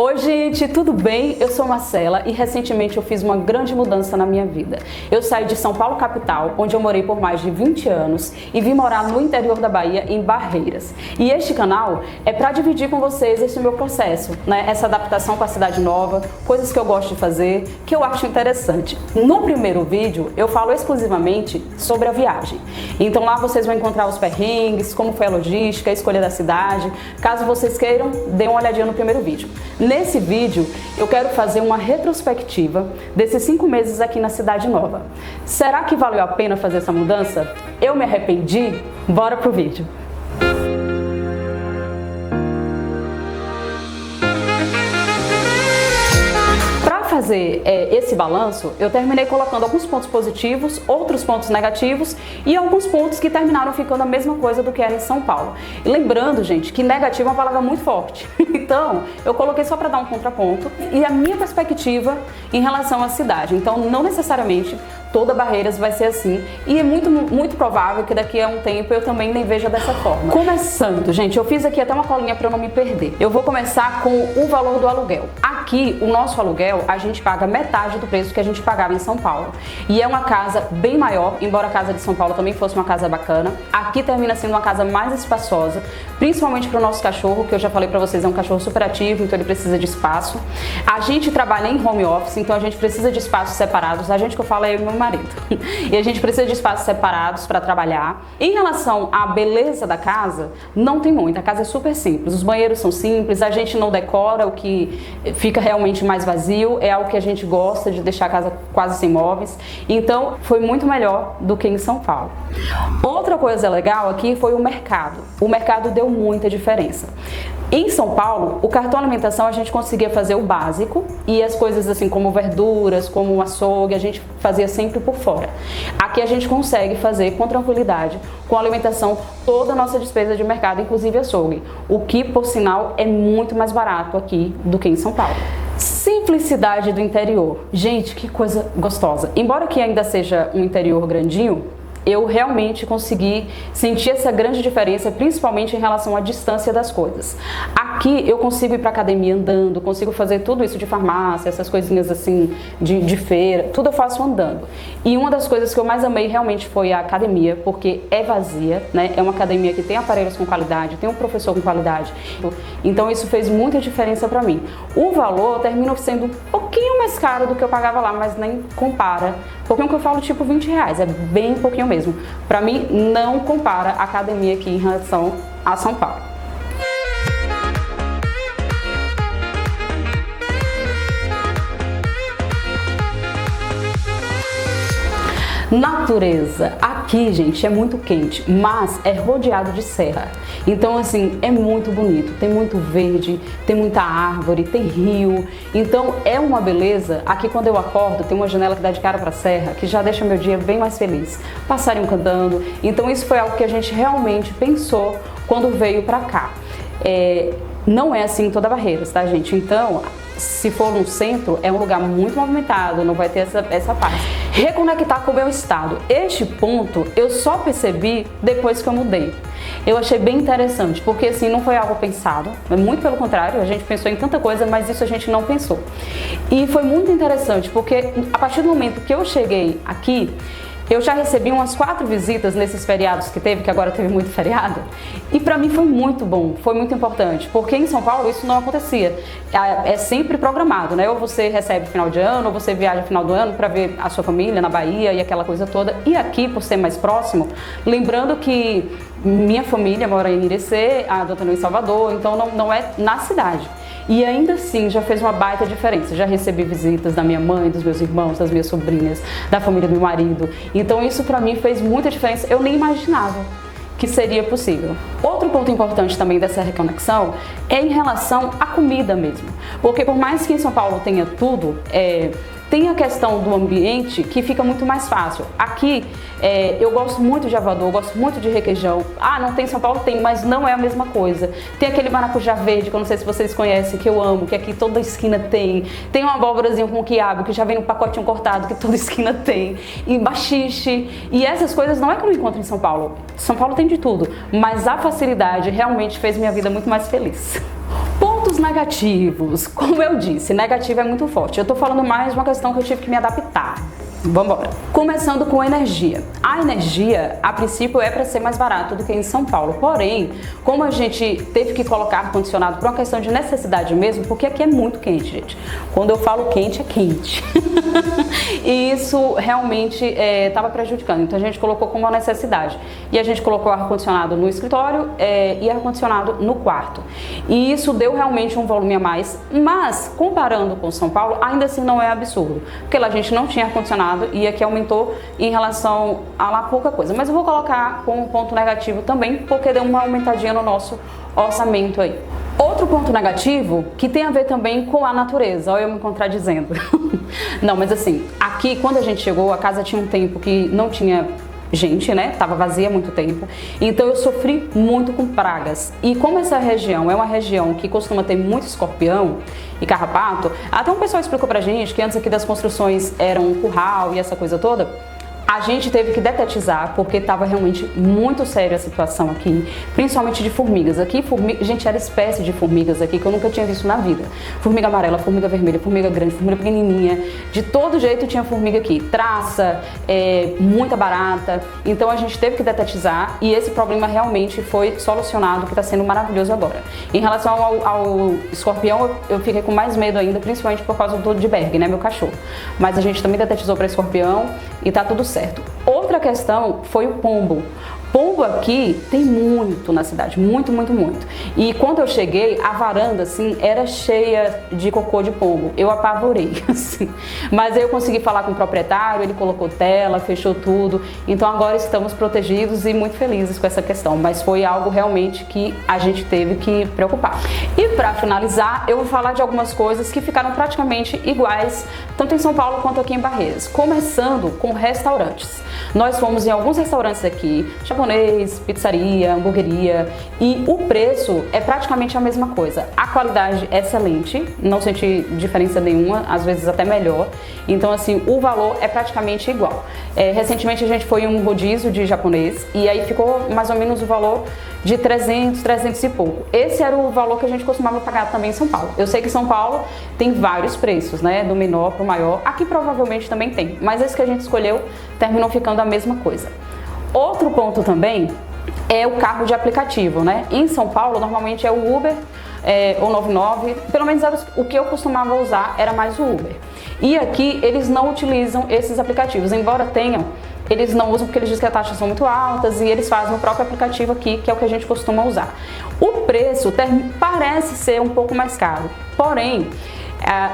Oi gente, tudo bem? Eu sou Marcela e recentemente eu fiz uma grande mudança na minha vida. Eu saí de São Paulo capital, onde eu morei por mais de 20 anos e vim morar no interior da Bahia, em Barreiras. E este canal é para dividir com vocês esse meu processo, né? Essa adaptação com a cidade nova, coisas que eu gosto de fazer, que eu acho interessante. No primeiro vídeo eu falo exclusivamente sobre a viagem. Então lá vocês vão encontrar os perrengues, como foi a logística, a escolha da cidade. Caso vocês queiram, dê uma olhadinha no primeiro vídeo. Nesse vídeo, eu quero fazer uma retrospectiva desses 5 meses aqui na Cidade Nova. Será que valeu a pena fazer essa mudança? Eu me arrependi? Bora pro vídeo! Fazer esse balanço, eu terminei colocando alguns pontos positivos, outros pontos negativos e alguns pontos que terminaram ficando a mesma coisa do que era em São Paulo. E lembrando, gente, que negativo é uma palavra muito forte. Então, eu coloquei só para dar um contraponto e a minha perspectiva em relação à cidade. Então, não necessariamente toda Barreiras vai ser assim e é muito provável que daqui a um tempo eu também nem veja dessa forma. Começando, gente, eu fiz aqui até uma colinha para eu não me perder. Eu vou começar com o valor do aluguel. Aqui, o nosso aluguel, a gente paga metade do preço que a gente pagava em São Paulo. E é uma casa bem maior, embora a casa de São Paulo também fosse uma casa bacana. Aqui termina sendo uma casa mais espaçosa, principalmente para o nosso cachorro, que eu já falei para vocês, é um cachorro super ativo, então ele precisa de espaço. A gente trabalha em home office, então a gente precisa de espaços separados. A gente que eu falo é eu e meu marido. E a gente precisa de espaços separados para trabalhar. Em relação à beleza da casa, não tem muito. A casa é super simples. Os banheiros são simples, a gente não decora o que fica realmente mais vazio. É algo que a gente gosta de deixar a casa quase sem móveis. Então, foi muito melhor do que em São Paulo. Outra coisa legal aqui foi o mercado. O mercado deu muita diferença. Em São Paulo, o cartão alimentação a gente conseguia fazer o básico e as coisas assim como verduras, como o açougue, a gente fazia sempre por fora. Aqui a gente consegue fazer com tranquilidade, com a alimentação, toda a nossa despesa de mercado, inclusive açougue. O que, por sinal, é muito mais barato aqui do que em São Paulo. Simplicidade do interior. Gente, que coisa gostosa. Embora aqui ainda seja um interior grandinho, eu realmente consegui sentir essa grande diferença, principalmente em relação à distância das coisas. Aqui eu consigo ir para academia andando, consigo fazer tudo isso de farmácia, essas coisinhas assim de feira, tudo eu faço andando. E uma das coisas que eu mais amei realmente foi a academia, porque é vazia, né? É uma academia que tem aparelhos com qualidade, tem um professor com qualidade. Então isso fez muita diferença para mim. O valor termina sendo um pouquinho mais caro do que eu pagava lá, mas nem compara. Pouquinho que eu falo tipo R$20, é bem pouquinho mesmo. Para mim não compara a academia aqui em relação a São Paulo. Natureza. Aqui, gente, é muito quente, mas é rodeado de serra. Então, assim, é muito bonito. Tem muito verde, tem muita árvore, tem rio. Então, é uma beleza. Aqui, quando eu acordo, tem uma janela que dá de cara para a serra, que já deixa meu dia bem mais feliz. Passarinho cantando. Então, isso foi algo que a gente realmente pensou quando veio para cá. Não é assim em toda Barreiras, tá, gente? Então, se for no centro, é um lugar muito movimentado, não vai ter essa paz. Reconectar com o meu estado. Este ponto eu só percebi depois que eu mudei. Eu achei bem interessante, porque assim, não foi algo pensado, muito pelo contrário, a gente pensou em tanta coisa, mas isso a gente não pensou. E foi muito interessante, porque a partir do momento que eu cheguei aqui, eu já recebi umas 4 visitas nesses feriados que teve, que agora teve muito feriado, e pra mim foi muito bom, foi muito importante, porque em São Paulo isso não acontecia, é sempre programado, né? Ou você recebe final de ano, ou você viaja no final do ano pra ver a sua família na Bahia e aquela coisa toda, e aqui, por ser mais próximo, lembrando que minha família mora em Irecê, a doutora no em Salvador, então não é na cidade. E ainda assim já fez uma baita diferença. Já recebi visitas da minha mãe, dos meus irmãos, das minhas sobrinhas, da família do meu marido. Então isso pra mim fez muita diferença. Eu nem imaginava que seria possível. Outro ponto importante também dessa reconexão é em relação à comida mesmo. Porque por mais que em São Paulo tenha tudo, tem a questão do ambiente que fica muito mais fácil. Aqui, eu gosto muito de avador, gosto muito de requeijão. Ah, não tem em São Paulo? Tem, mas não é a mesma coisa. Tem aquele maracujá verde, que eu não sei se vocês conhecem, que eu amo, que aqui toda esquina tem. Tem uma abóborazinha com quiabo, que já vem no pacotinho cortado, que toda esquina tem. E baxixe. E essas coisas não é que eu não encontro em São Paulo. São Paulo tem de tudo, mas a facilidade realmente fez minha vida muito mais feliz. Pontos negativos, como eu disse, negativo é muito forte. Eu tô falando mais de uma questão que eu tive que me adaptar. Vamos embora. Começando com energia. A energia, a princípio, é para ser mais barato do que em São Paulo. Porém, como a gente teve que colocar ar-condicionado por uma questão de necessidade mesmo, porque aqui é muito quente, gente. Quando eu falo quente, é quente. E isso realmente estava prejudicando. Então a gente colocou como uma necessidade. E a gente colocou ar-condicionado no escritório e ar-condicionado no quarto. E isso deu realmente um volume a mais. Mas, comparando com São Paulo, ainda assim não é absurdo. Porque lá a gente não tinha ar-condicionado e aqui aumentou em relação a lá pouca coisa. Mas eu vou colocar como um ponto negativo também, porque deu uma aumentadinha no nosso orçamento aí. Outro ponto negativo que tem a ver também com a natureza, olha eu me contradizendo. Não, mas assim, aqui quando a gente chegou, a casa tinha um tempo que não tinha gente, né? Tava vazia há muito tempo. Então eu sofri muito com pragas. E como essa região é uma região que costuma ter muito escorpião e carrapato, até um pessoal explicou pra gente que antes aqui das construções era um curral e essa coisa toda. A gente teve que detetizar porque estava realmente muito séria a situação aqui, principalmente de formigas. Aqui, gente, era espécie de formigas aqui que eu nunca tinha visto na vida. Formiga amarela, formiga vermelha, formiga grande, formiga pequenininha. De todo jeito tinha formiga aqui. Traça, muita barata. Então a gente teve que detetizar e esse problema realmente foi solucionado, que está sendo maravilhoso agora. Em relação ao escorpião, eu fiquei com mais medo ainda, principalmente por causa do Berg, né, meu cachorro. Mas a gente também detetizou para escorpião e tá tudo certo. Outra questão foi o pombo. Pombo aqui tem muito na cidade, muito, muito, muito. E quando eu cheguei, a varanda, assim, era cheia de cocô de pombo. Eu apavorei, assim. Mas aí eu consegui falar com o proprietário, ele colocou tela, fechou tudo. Então agora estamos protegidos e muito felizes com essa questão. Mas foi algo realmente que a gente teve que preocupar. E para finalizar, eu vou falar de algumas coisas que ficaram praticamente iguais, tanto em São Paulo quanto aqui em Barreiras. Começando com restaurantes. Nós fomos em alguns restaurantes aqui, japonês, pizzaria, hamburgueria, e o preço é praticamente a mesma coisa. A qualidade é excelente, não senti diferença nenhuma, às vezes até melhor. Então assim, o valor é praticamente igual. Recentemente a gente foi em um rodízio de japonês e aí ficou mais ou menos o valor de 300, 300 e pouco. Esse era o valor que a gente costumava pagar também em São Paulo. Eu sei que São Paulo tem vários preços, né, do menor para o maior. Aqui provavelmente também tem, mas esse que a gente escolheu terminou ficando a mesma coisa. Outro ponto também é o carro de aplicativo, né? Em São Paulo normalmente é o Uber ou 99, pelo menos era o que eu costumava usar era mais o Uber. E aqui eles não utilizam esses aplicativos, embora tenham, eles não usam porque eles dizem que as taxas são muito altas e eles fazem o próprio aplicativo aqui, que é o que a gente costuma usar. O preço parece ser um pouco mais caro, porém,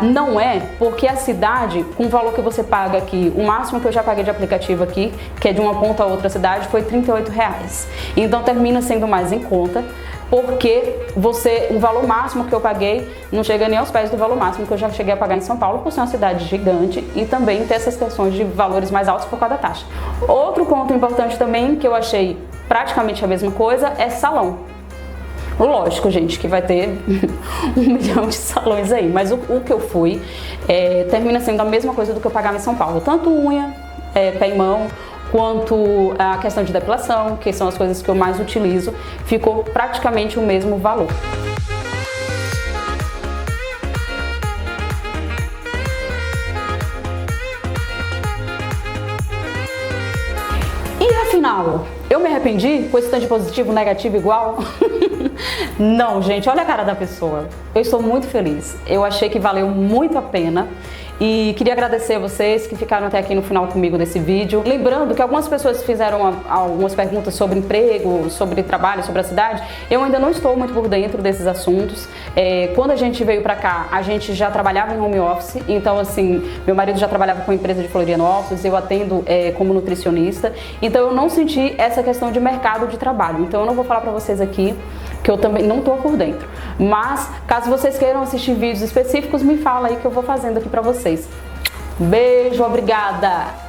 não é, porque a cidade, com o valor que você paga aqui, o máximo que eu já paguei de aplicativo aqui, que é de uma ponta a outra cidade, foi R$38. Então termina sendo mais em conta, porque o valor máximo que eu paguei não chega nem aos pés do valor máximo que eu já cheguei a pagar em São Paulo, por ser uma cidade gigante e também ter essas questões de valores mais altos por causa da taxa. Outro ponto importante também, que eu achei praticamente a mesma coisa, é salão. Lógico, gente, que vai ter 1 milhão de salões aí, mas o que eu fui termina sendo a mesma coisa do que eu pagava em São Paulo. Tanto unha, pé e mão, quanto a questão de depilação, que são as coisas que eu mais utilizo, ficou praticamente o mesmo valor. E afinal, eu me arrependi com esse tanto de positivo, negativo igual? Não, gente, olha a cara da pessoa. Eu estou muito feliz. Eu achei que valeu muito a pena. E queria agradecer a vocês que ficaram até aqui no final comigo desse vídeo. Lembrando que algumas pessoas fizeram algumas perguntas sobre emprego, sobre trabalho, sobre a cidade. Eu ainda não estou muito por dentro desses assuntos. Quando a gente veio pra cá, a gente já trabalhava em home office. Então, assim, meu marido já trabalhava com empresa de Florianópolis, eu atendo como nutricionista. Então, eu não senti essa questão de mercado de trabalho. Então, eu não vou falar pra vocês aqui, que eu também não tô por dentro. Mas, caso vocês queiram assistir vídeos específicos, me fala aí que eu vou fazendo aqui pra vocês. Beijo, obrigada!